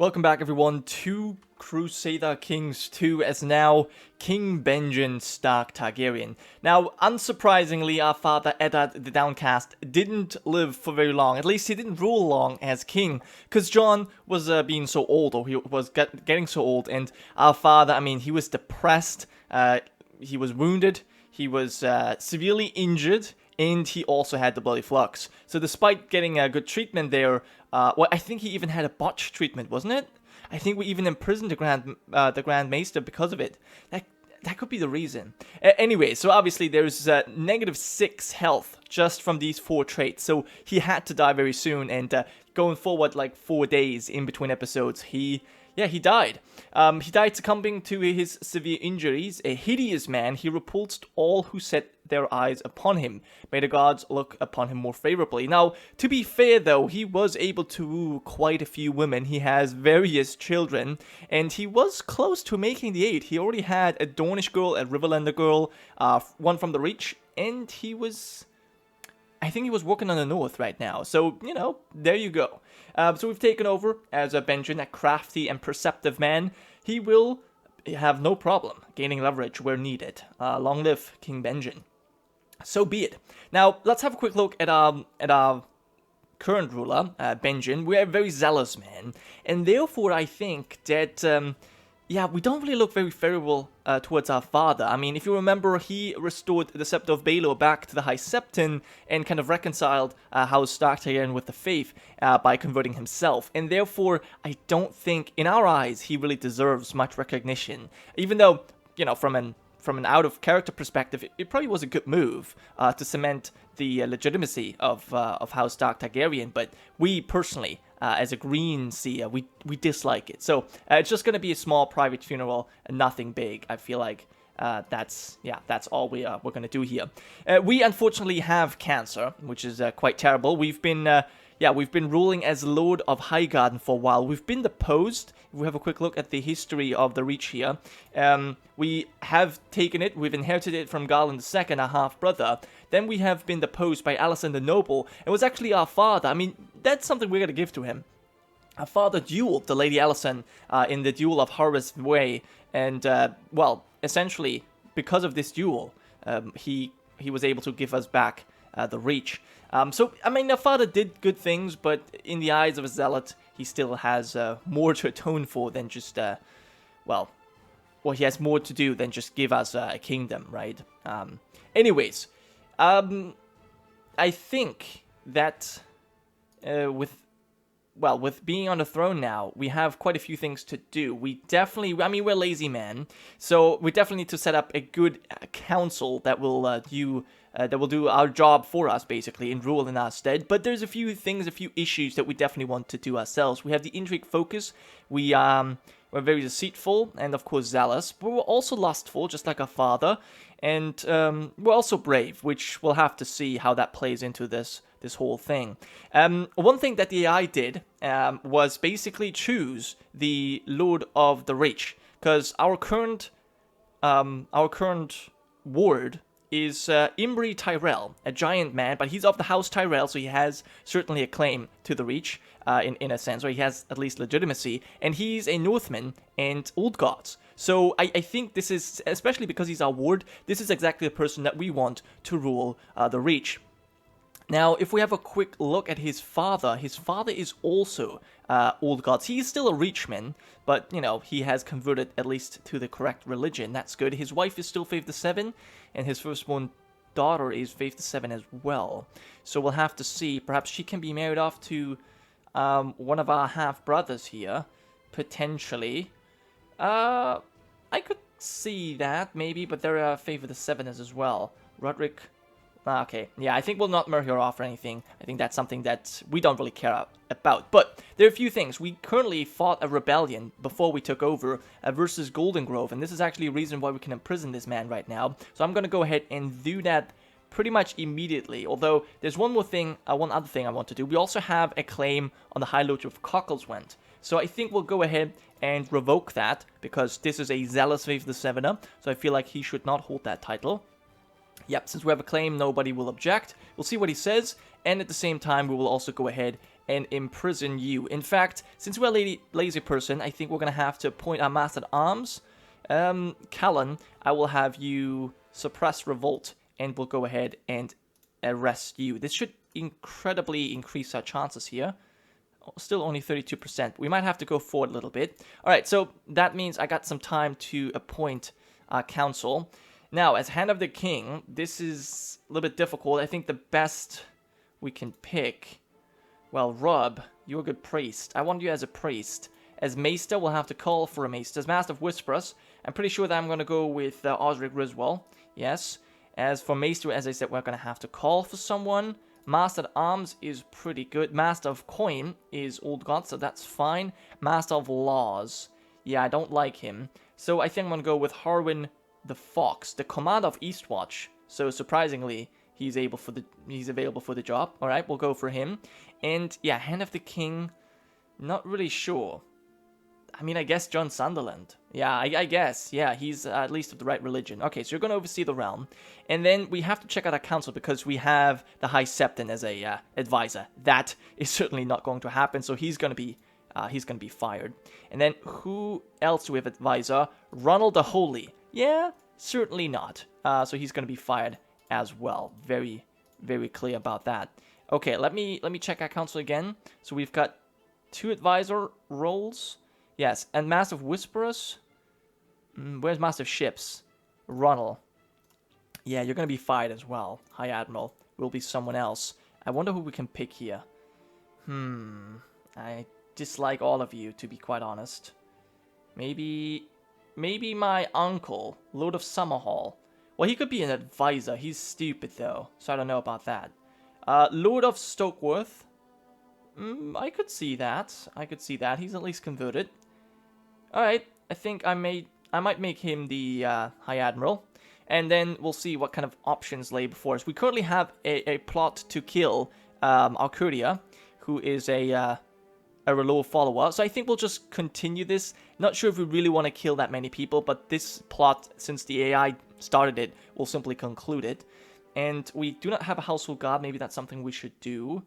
Welcome back everyone to Crusader Kings 2 as now King Benjen Stark-Targaryen. Now, unsurprisingly, our father Eddard the Downcast didn't live for very long. At least he didn't rule long as king, because John was being so old, or he was getting so old, and our father, I mean, he was depressed, he was wounded, he was severely injured, and he also had the bloody flux. So despite getting a good treatment there, well, I think he even had a botched treatment, wasn't it? I think we even imprisoned the Grand Maester because of it. That could be the reason. Anyway, so obviously there's -6 health just from these 4 traits. So he had to die very soon, and going forward like 4 days in between episodes, he died. He died succumbing to his severe injuries. A hideous man, he repulsed all who set their eyes upon him. May the gods look upon him more favorably. Now, to be fair though, he was able to woo quite a few women. He has various children, and he was close to making the 8. He already had a Dornish girl, a Riverlander girl, one from the Reach, and I think he was working on the north right now. So, you know, there you go. So we've taken over as a Benjen, a crafty and perceptive man. He will have no problem gaining leverage where needed. Long live King Benjen. So be it. Now, let's have a quick look at our current ruler, Benjen. We're a very zealous man, and therefore I think that, we don't really look very favorable towards our father. I mean, if you remember, he restored the Scepter of Baelor back to the High Septon and kind of reconciled House Stark-Targaryen with the faith by converting himself. And therefore, I don't think, in our eyes, he really deserves much recognition. Even though, you know, from an out-of-character perspective, it probably was a good move to cement the legitimacy of House Stark-Targaryen, but we personally, as a green seer, we dislike it. So it's just going to be a small private funeral and nothing big. I feel like that's all we're going to do here. We unfortunately have cancer, which is quite terrible. We've been ruling as Lord of Highgarden for a while. We've been deposed. If we have a quick look at the history of the Reach here, we have taken it. We've inherited it from Garland II, our half-brother. Then we have been deposed by Alicent the Noble. It was actually our father. I mean, that's something we're going to give to him. Our father dueled the Lady Alicent in the Duel of Harvest Way. And, well, essentially, because of this duel, he was able to give us back the Reach. So, I mean, our father did good things, but in the eyes of a zealot, he still has more to atone for than just, he has more to do than just give us a kingdom, right? Anyways, I think that with being on the throne now, we have quite a few things to do. We're lazy men, so we definitely need to set up a good council that will do our job for us, basically, and rule in our stead. But there's a few issues that we definitely want to do ourselves. We have the intrigue focus. We're very deceitful and, of course, zealous. But we're also lustful, just like our father. And we're also brave, which we'll have to see how that plays into this whole thing. One thing that the AI did was basically choose the Lord of the Reach, because our current ward is Imri Tyrell, a giant man, but he's of the House Tyrell, so he has certainly a claim to the Reach, in a sense, or he has at least legitimacy, and he's a Northman and Old Gods. So I think this is, especially because he's our ward, this is exactly the person that we want to rule the Reach. Now, if we have a quick look at his father is also Old Gods. He's still a Reachman, but, you know, he has converted at least to the correct religion. That's good. His wife is still Faith the Seven, and his firstborn daughter is Faith the Seven as well. So we'll have to see. Perhaps she can be married off to one of our half-brothers here, potentially. I could see that, maybe, but they're Faith the Seven as well. Roderick. Okay, yeah, I think we'll not marry her off or anything. I think that's something that we don't really care about. But there are a few things. We currently fought a rebellion before we took over versus Golden Grove, and this is actually a reason why we can imprison this man right now. So I'm going to go ahead and do that pretty much immediately. Although, there's one other thing I want to do. We also have a claim on the High Lord of Cockleswent. So I think we'll go ahead and revoke that, because this is a zealous Faith the Sevener, so I feel like he should not hold that title. Yep, since we have a claim, nobody will object. We'll see what he says, and at the same time, we will also go ahead and imprison you. In fact, since we're a lazy person, I think we're going to have to appoint our Master at Arms. Callan, I will have you suppress revolt, and we'll go ahead and arrest you. This should incredibly increase our chances here. Still only 32%. We might have to go forward a little bit. Alright, so that means I got some time to appoint our council. Now, as Hand of the King, this is a little bit difficult. I think the best we can pick... Well, Rub, you're a good priest. I want you as a priest. As Maester, we'll have to call for a Maester. As Master of Whisperers, I'm pretty sure that I'm going to go with Osric Griswold. Yes. As for Maester, as I said, we're going to have to call for someone. Master at Arms is pretty good. Master of Coin is Old God, so that's fine. Master of Laws. Yeah, I don't like him. So I think I'm going to go with Harwin the Fox, the Commander of Eastwatch. So surprisingly, he's available for the job. Alright, we'll go for him. And yeah, Hand of the King, not really sure. I mean, I guess John Sunderland. Yeah, I guess. Yeah, he's at least of the right religion. Okay, so you're going to oversee the realm. And then we have to check out our council because we have the High Septon as a advisor. That is certainly not going to happen, so he's going to be fired. And then who else do we have advisor? Ronald the Holy. Yeah, certainly not. So he's going to be fired as well. Very, very clear about that. Okay, let me check our council again. So we've got 2 advisor roles. Yes, and Master of Whisperers. Where's Master of Ships? Ronald. Yeah, you're going to be fired as well. High Admiral will be someone else. I wonder who we can pick here. I dislike all of you, to be quite honest. Maybe my uncle, Lord of Summerhall. Well, he could be an advisor. He's stupid, though, so I don't know about that. Lord of Stokeworth. I could see that. He's at least converted. Alright, I think I might make him the High Admiral. And then we'll see what kind of options lay before us. We currently have a plot to kill Arcuria, who is a R'hllor follower. So I think we'll just continue this. Not sure if we really want to kill that many people, but this plot, since the AI started it, will simply conclude it. And we do not have a household guard. Maybe that's something we should do.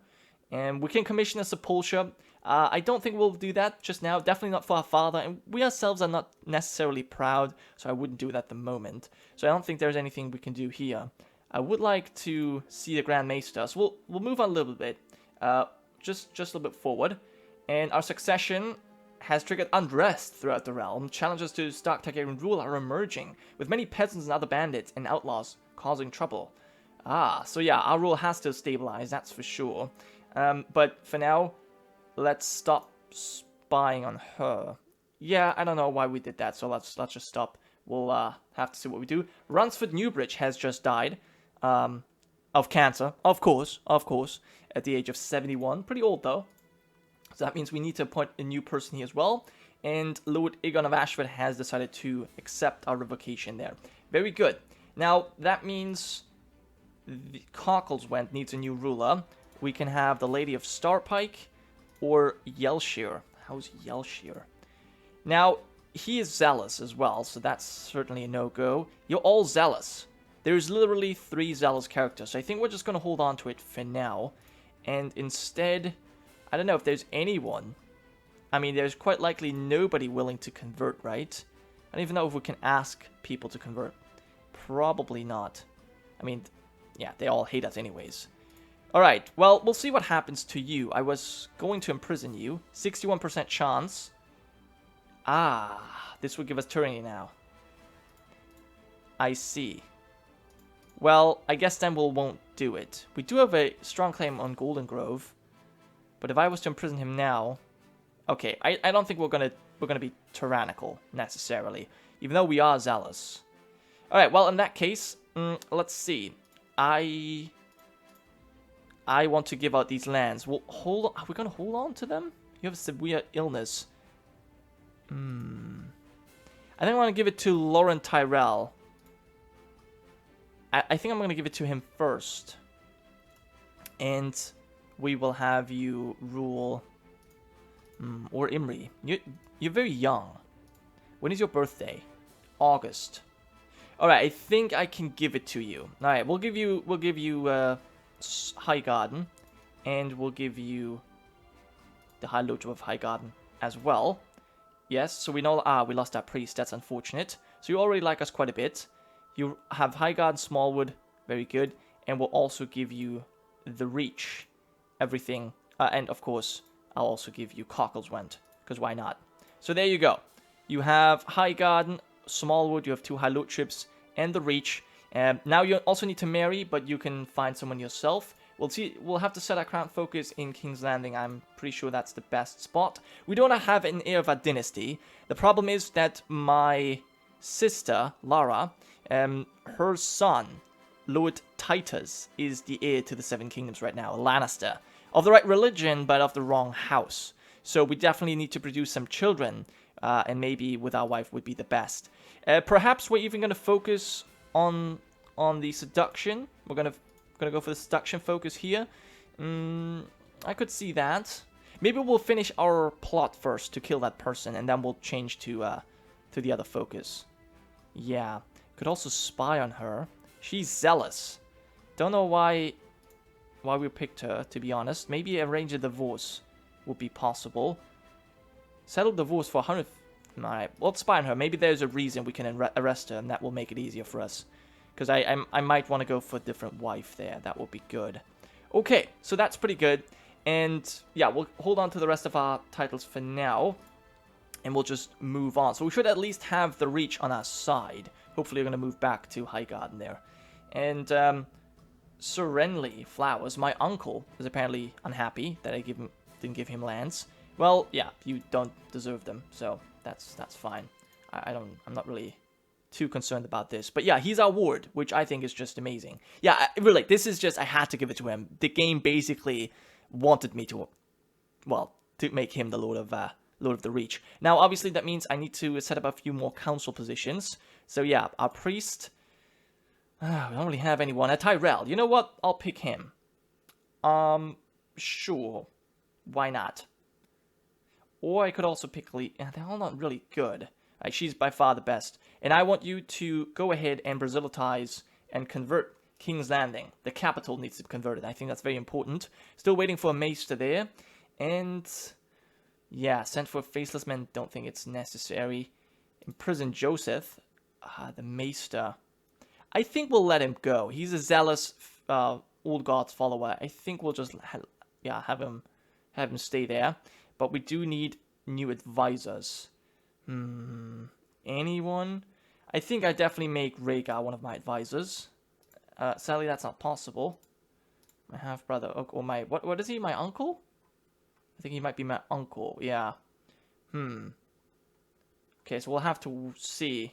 And we can commission a sepulture. I don't think we'll do that just now. Definitely not for our father. And we ourselves are not necessarily proud, so I wouldn't do that at the moment. So I don't think there's anything we can do here. I would like to see the Grand Maester. So we'll move on a little bit. Just a little bit forward. And our succession has triggered unrest throughout the realm. Challenges to Stark-Targaryen rule are emerging, with many peasants and other bandits and outlaws causing trouble. So yeah, our rule has to stabilize, that's for sure. But for now, let's stop spying on her. Yeah, I don't know why we did that, so let's just stop. We'll have to see what we do. Ransford Newbridge has just died of cancer, of course, at the age of 71. Pretty old, though. So that means we need to appoint a new person here as well. And Lord Aegon of Ashford has decided to accept our revocation there. Very good. Now, that means the Cockleswent needs a new ruler. We can have the Lady of Starpike or Yelshire. How's Yelshire? Now, he is zealous as well, so that's certainly a no-go. You're all zealous. There's literally 3 zealous characters, so I think we're just going to hold on to it for now. And instead, I don't know if there's anyone. I mean, there's quite likely nobody willing to convert, right? I don't even know if we can ask people to convert. Probably not. I mean, yeah, they all hate us anyways. Alright, well, we'll see what happens to you. I was going to imprison you. 61% chance. This would give us tyranny now. I see. Well, I guess then we won't do it. We do have a strong claim on Golden Grove. But if I was to imprison him now... Okay, I don't think we're gonna be tyrannical, necessarily. Even though we are zealous. Alright, well, in that case, let's see. I want to give out these lands. Well, hold on. Are we going to hold on to them? You have a severe illness. I think I want to give it to Lauren Tyrell. I think I'm going to give it to him first. And we will have you rule... or Imri. You're very young. When is your birthday? August. Alright, I think I can give it to you. Alright, we'll give you High Garden. And we'll give you the High Lord of Highgarden as well. Yes, so we know, we lost our priest, that's unfortunate. So you already like us quite a bit. You have Highgarden, Smallwood, very good. And we'll also give you the Reach, everything. And of course, I'll also give you Cockle's Went, because why not? So there you go. You have Highgarden, Smallwood, you have 2 High Lordships, and the Reach. Now you also need to marry, but you can find someone yourself. We'll see. We'll have to set our crown focus in King's Landing. I'm pretty sure that's the best spot. We don't have an heir of our dynasty. The problem is that my sister, Lara, her son, Lord Titus, is the heir to the 7 Kingdoms right now, a Lannister. Of the right religion, but of the wrong house. So we definitely need to produce some children, and maybe with our wife would be the best. Perhaps we're even going to focus on the seduction. We're going to go for the seduction focus here. I could see that. Maybe we'll finish our plot first to kill that person, and then we'll change to the other focus. Yeah, could also spy on her. She's zealous. Don't know why we picked her, to be honest. Maybe arrange a divorce would be possible. Settle divorce for 100. Alright, let's spy on her. Maybe there's a reason we can arrest her, and that will make it easier for us. Because I might want to go for a different wife there. That would be good. Okay, so that's pretty good. And yeah, we'll hold on to the rest of our titles for now. And we'll just move on. So we should at least have the Reach on our side. Hopefully we're going to move back to Highgarden there. And Sir Renly Flowers, my uncle, is apparently unhappy that I didn't give him lands. Well, yeah, you don't deserve them. So that's fine. I'm not really too concerned about this. But yeah, he's our ward, which I think is just amazing. Yeah, really, this is just, I had to give it to him. The game basically wanted me to, well, to make him the Lord of the Reach. Now, obviously, that means I need to set up a few more council positions. So yeah, our priest, we don't really have anyone. Tyrell, you know what? I'll pick him. Sure. Why not? Or I could also pick Lee. Yeah, they're all not really good. She's by far the best. And I want you to go ahead and Brasilitize and convert King's Landing. The capital needs to be converted. I think that's very important. Still waiting for a maester there. And yeah, send for a faceless man. Don't think it's necessary. Imprison Joseph. The maester. I think we'll let him go. He's a zealous old gods follower. I think we'll just have him stay there. But we do need new advisors. Anyone? I think I definitely make Rhaegar one of my advisors. Sadly, that's not possible. My half-brother, or my, what is he, my uncle? I think he might be my uncle, yeah. Okay, so we'll have to see.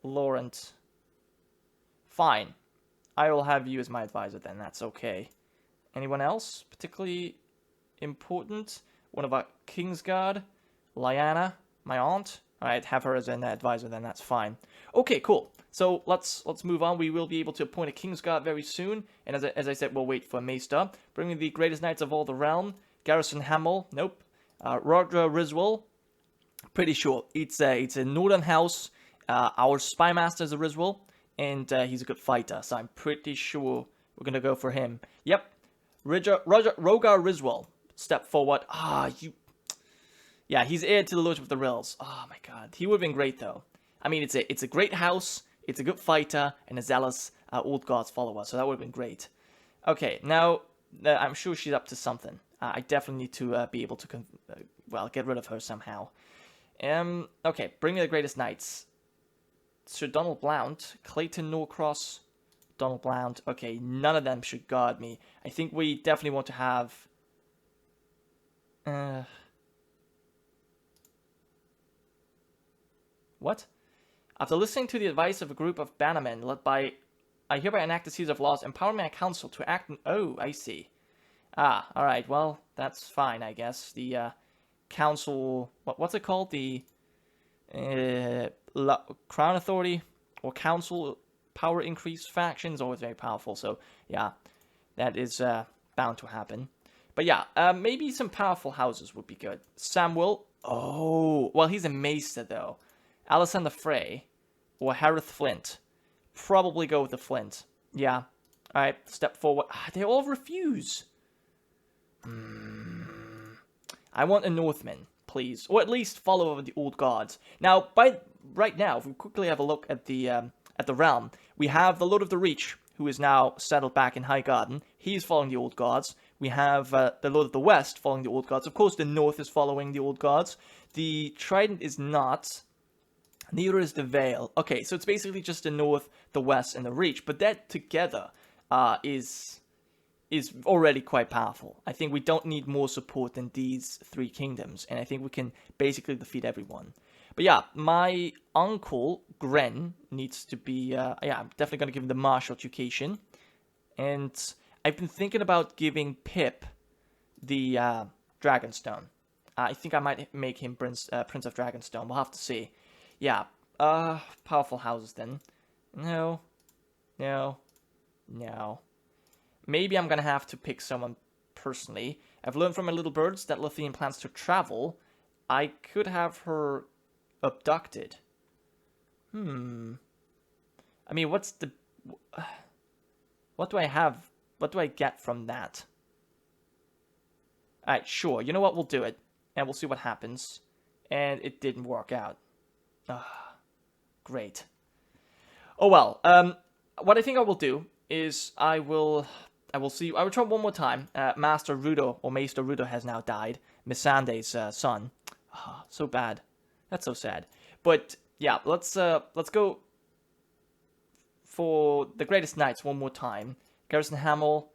Laurent. Fine. I will have you as my advisor then, that's okay. Anyone else particularly important? One of our Kingsguard? Lyanna, my aunt. Alright, have her as an advisor then, that's fine. Okay, cool. So let's move on. We will be able to appoint a Kingsguard very soon. And as I said, we'll wait for a maester. Bringing the greatest knights of all the realm. Garrison Hamel, nope. Roger Riswell, pretty sure. It's a northern house. Our spy master is a Riswell. And he's a good fighter, so I'm pretty sure we're gonna go for him. Yep. Rogar Riswell. Step forward. Yeah, he's heir to the Lord of the Rills. Oh my god. He would have been great though. I mean, it's a great house, it's a good fighter, and a zealous old gods follower, so that would have been great. Okay, now, I'm sure she's up to something. I definitely need to be able to, get rid of her somehow. Okay, bring me the greatest knights. Sir Donald Blount, Clayton Norcross, Donald Blount. Okay, none of them should guard me. I think we definitely want to have... What? After listening to the advice of a group of bannermen led by... I hereby enact a series of laws empowering my council to act in... Oh, I see. Alright, well, that's fine, I guess. The, council... What's it called? The... Crown Authority or Council Power Increase faction is always very powerful, so yeah, that is bound to happen. But yeah, maybe some powerful houses would be good. Samuel, oh, well, he's a maester though. Alexander Frey or Harith Flint. Probably go with the Flint. Yeah, alright, step forward. They all refuse. I want a Northman, please. Or at least follow the old gods. Now, right now, if we quickly have a look at the realm, we have the Lord of the Reach, who is now settled back in Highgarden. He's following the old gods. We have the Lord of the West following the old gods. Of course, the North is following the old gods. The Trident is not. Neither is the Vale. Okay, so it's basically just the North, the West, and the Reach. But that together is already quite powerful. I think we don't need more support than these three kingdoms. And I think we can basically defeat everyone. But yeah, my uncle, Gren, needs to be... I'm definitely going to give him the martial education. And I've been thinking about giving Pip the Dragonstone. I think I might make him Prince of Dragonstone. We'll have to see. Yeah, powerful houses then. No. Maybe I'm gonna have to pick someone personally. I've learned from my little birds that Lothian plans to travel. I could have her abducted. I mean, what do I have? What do I get from that? Alright, sure. You know what? We'll do it. And we'll see what happens. And it didn't work out. Great. Oh well. What I think I will do is I will try one more time. Master Rudo has now died. Missandei's son. So bad. That's so sad. But yeah, let's go for the Greatest Knights one more time. Garrison Hamill.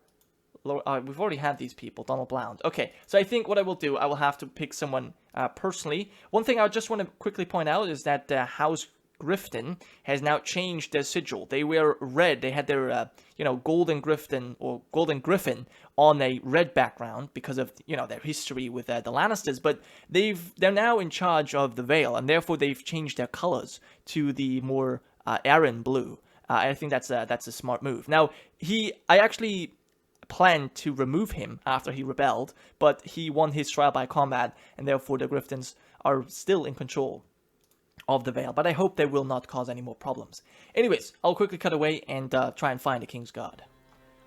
We've already had these people. Donald Blount. Okay, so I think what I will do, I will have to pick someone personally. One thing I just want to quickly point out is that House Grifton has now changed their sigil. They were red. They had their, golden griffin on a red background because of, their history with the Lannisters. But they're now in charge of the Vale, and therefore they've changed their colors to the more Arryn blue. I think that's a smart move. Now, I actually planned to remove him after he rebelled, but he won his trial by combat, and therefore the Griftons are still in control of the Vale, but I hope they will not cause any more problems. Anyways, I'll quickly cut away and try and find a Kingsguard.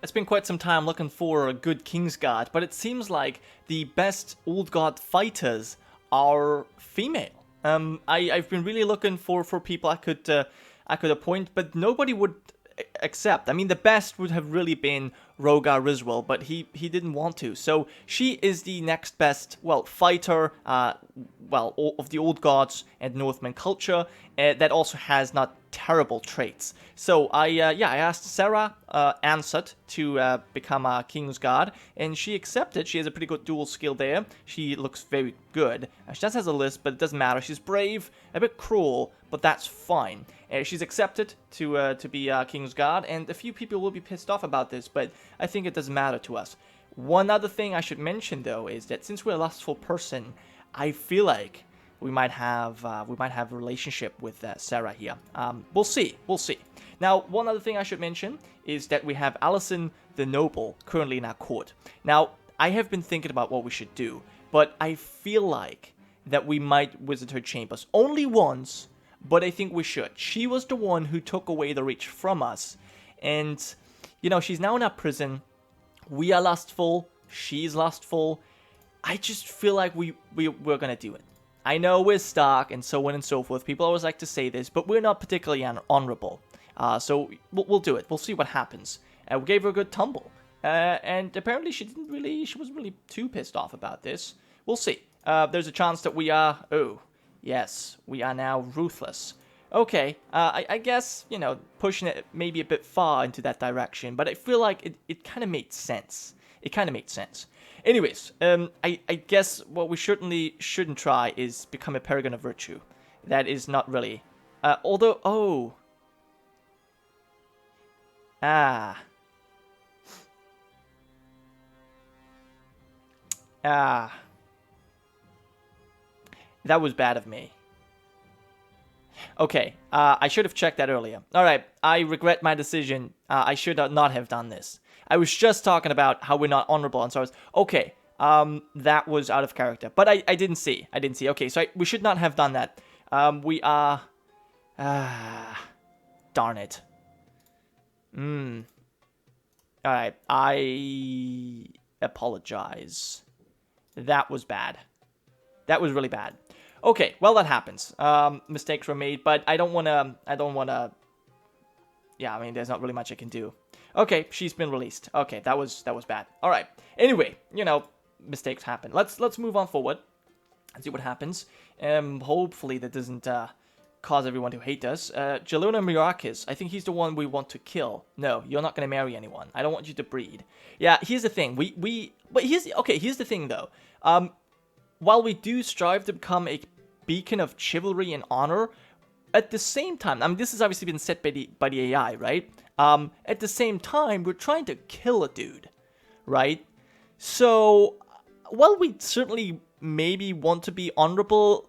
It's been quite some time looking for a good Kingsguard, but it seems like the best Old God fighters are female. I've been really looking for people I could appoint, but nobody would accept. I mean, the best would have really been Rogar Riswell, but he didn't want to. So she is the next best, fighter, of the Old Gods and Northman culture, that also has not terrible traits. So I asked Sarah Ansett to become a Kingsguard, and she accepted. She has a pretty good dual skill there. She looks very good. She just has a list, but it doesn't matter. She's brave, a bit cruel, but that's fine. She's accepted to be Kingsguard, and a few people will be pissed off about this, but I think it doesn't matter to us. One other thing I should mention, though, is that since we're a lustful person, I feel like we might have a relationship with Sarah here. We'll see. Now, one other thing I should mention is that we have Alicent the Noble currently in our court. Now, I have been thinking about what we should do, but I feel like that we might visit her chambers only once, but I think we should. She was the one who took away the Reach from us, and she's now in our prison. We are lustful. She's lustful. I just feel like we're gonna do it. I know we're Stark and so on and so forth. People always like to say this, but we're not particularly honorable. So we'll do it. We'll see what happens. We gave her a good tumble. And apparently she wasn't really too pissed off about this. We'll see. There's a chance that we are... Oh, yes. We are now ruthless. Okay. I guess, pushing it maybe a bit far into that direction. But I feel like it kind of made sense. Anyways, I guess what we shouldn't try is become a Paragon of Virtue. That is not really... although... Oh... That was bad of me. Okay, I should have checked that earlier. Alright, I regret my decision. I should not have done this. I was just talking about how we're not honorable, and so I was... Okay, that was out of character. But I didn't see. Okay, so we should not have done that. We are... darn it. Alright, I apologize. That was bad. That was really bad. Okay, well, that happens. Mistakes were made, but I don't want to... Yeah, I mean, there's not really much I can do. Okay, she's been released. Okay, that was bad. All right. Anyway, you know, mistakes happen. Let's move on forward and see what happens. Hopefully that doesn't cause everyone to hate us. Jalona Mirakis, I think he's the one we want to kill. No, you're not going to marry anyone. I don't want you to breed. Yeah, here's the thing. But here's the thing, though. While we do strive to become a beacon of chivalry and honor, at the same time, I mean, this has obviously been set by the AI, right? At the same time, we're trying to kill a dude, right? So, while we certainly maybe want to be honorable,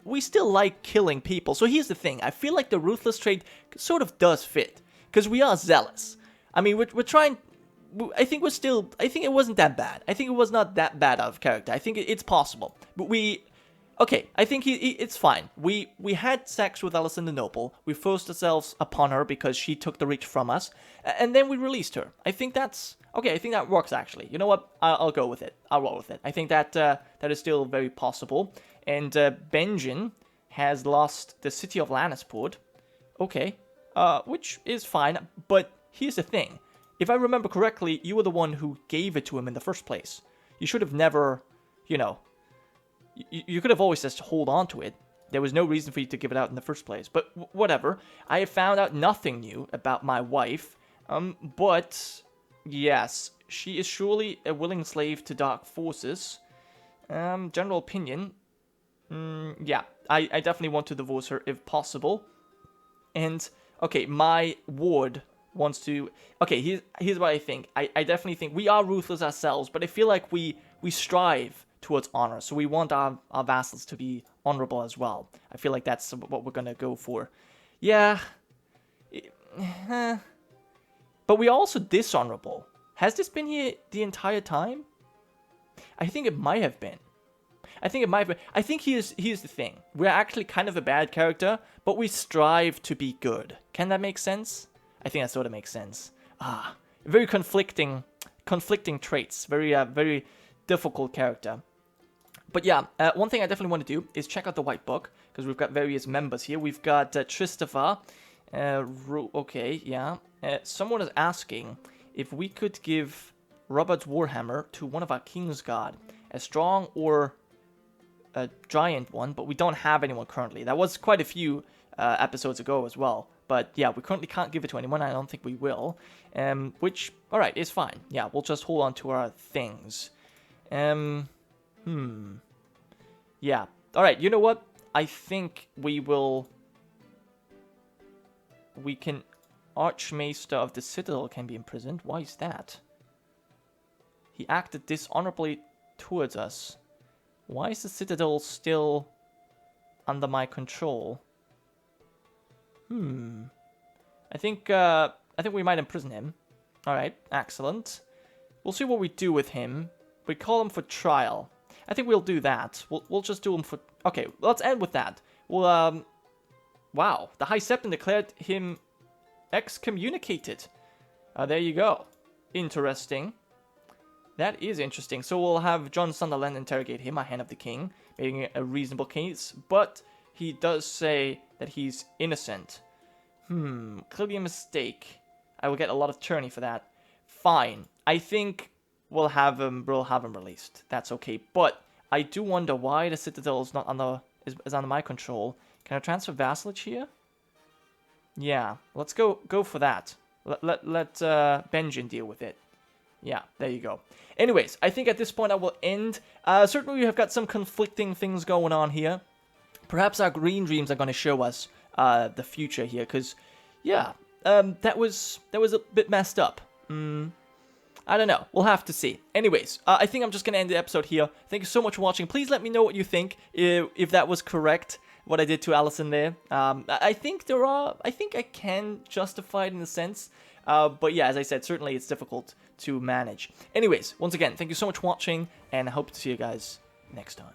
we still like killing people. So here's the thing. I feel like the ruthless trait sort of does fit, because we are zealous. I mean, we're trying... I think it wasn't that bad. I think it was not that bad of character. I think it's possible. But okay, I think it's fine. We had sex with Alicent the Noble. We forced ourselves upon her because she took the reach from us. And then we released her. I think that's... Okay, I think that works, actually. You know what? I'll go with it. I'll roll with it. I think that is still very possible. And Benjen has lost the city of Lannisport. Okay, which is fine. But here's the thing. If I remember correctly, you were the one who gave it to him in the first place. You should have never, you know... You could have always just hold on to it. There was no reason for you to give it out in the first place. But whatever. I have found out nothing new about my wife. But... Yes, she is surely a willing slave to dark forces. General opinion. Yeah, I definitely want to divorce her if possible. And, okay, my ward wants to... Okay, here's what I think. I definitely think we are ruthless ourselves, but I feel like we strive towards honor. So we want our vassals to be honorable as well. I feel like that's what we're going to go for. Yeah. But we are also dishonorable. Has this been here the entire time? I think it might have been. I think here's the thing. We're actually kind of a bad character, but we strive to be good. Can that make sense? I think that sort of makes sense. Very conflicting traits. Very difficult character. But yeah, one thing I definitely want to do is check out the White Book, because we've got various members here. We've got Tristava. Okay, yeah. Someone is asking if we could give Robert's Warhammer to one of our King's Guard. A strong or a giant one, but we don't have anyone currently. That was quite a few episodes ago as well. But yeah, we currently can't give it to anyone. I don't think we will. Which, alright, is fine. Yeah, we'll just hold on to our things. Yeah. Alright, you know what? I think we can... Archmaester of the Citadel can be imprisoned. Why is that? He acted dishonorably towards us. Why is the Citadel still under my control? I think we might imprison him. Alright, excellent. We'll see what we do with him. We call him for trial. I think we'll do that. We'll just do him for... Okay, let's end with that. We'll, wow. The High Septon declared him excommunicated. There you go. Interesting. That is interesting. So we'll have John Sunderland interrogate him, a Hand of the King, making a reasonable case. But he does say that he's innocent. Clearly a mistake. I will get a lot of tourney for that. Fine. I think we'll have him released. That's okay. But I do wonder why the Citadel is not under my control. Can I transfer vassalage here? Yeah, let's go for that. Let Benjen deal with it. Yeah, there you go. Anyways, I think at this point I will end. Certainly we have got some conflicting things going on here. Perhaps our green dreams are going to show us the future here, because, yeah, that was a bit messed up. I don't know. We'll have to see. Anyways, I think I'm just going to end the episode here. Thank you so much for watching. Please let me know what you think, if that was correct, what I did to Alicent there. I think I can justify it in a sense. But yeah, as I said, certainly it's difficult to manage. Anyways, once again, thank you so much for watching, and I hope to see you guys next time.